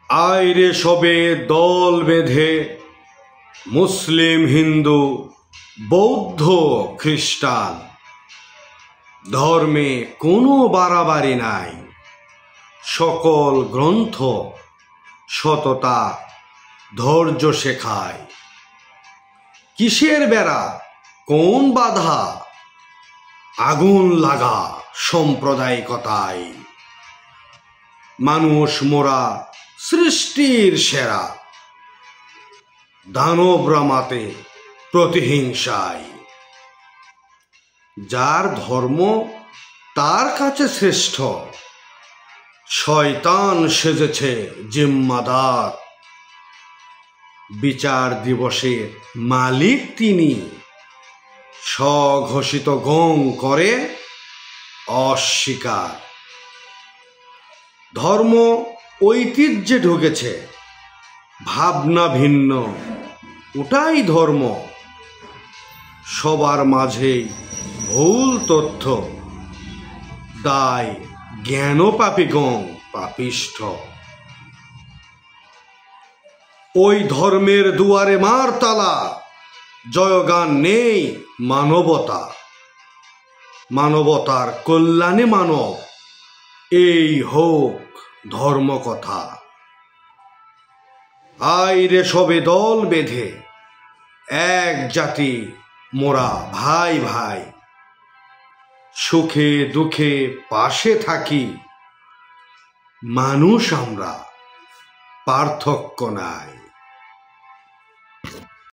আইরে সবে দল বেঁধে মুসলিম হিন্দু বৌদ্ধ খ্রিস্টান, ধর্মে কোনো বাড়াবাড়ি নাই। সকল গ্রন্থ সততা ধৈর্য শেখায়। কিসের বেড়া কোন বাধা, আগুন লাগা সাম্প্রদায়িকতায়। মানুষ মোরা সৃষ্টির সেরা, দানবরা মাতে প্রতিহিংসায়। যার ধর্ম তার কাছে শ্রেষ্ঠ, শয়তান সেজেছে জিম্মাদার। বিচার দিবসের মালিক তিনি, স্বঘোষিত গং করে অস্বীকার। ধর্ম ঐতিহ্যে ঢুকেছে, ভাবনা ভিন্ন ওটাই ধর্ম। সবার মাঝেই ভুল তথ্য, দায় জ্ঞান পাপীগণ পাপিষ্ঠ। ওই ধর্মের দুয়ারে মার তালা, জয়গান নেই মানবতা। মানবতার কল্যাণে মানব, এই হোক ধর্মকথা। আইরে সবে দল বেঁধে এক জাতি মোরা ভাই ভাই। সুখে দুঃখে পাশে থাকি, মানুষ আমরা পার্থক্য নাই।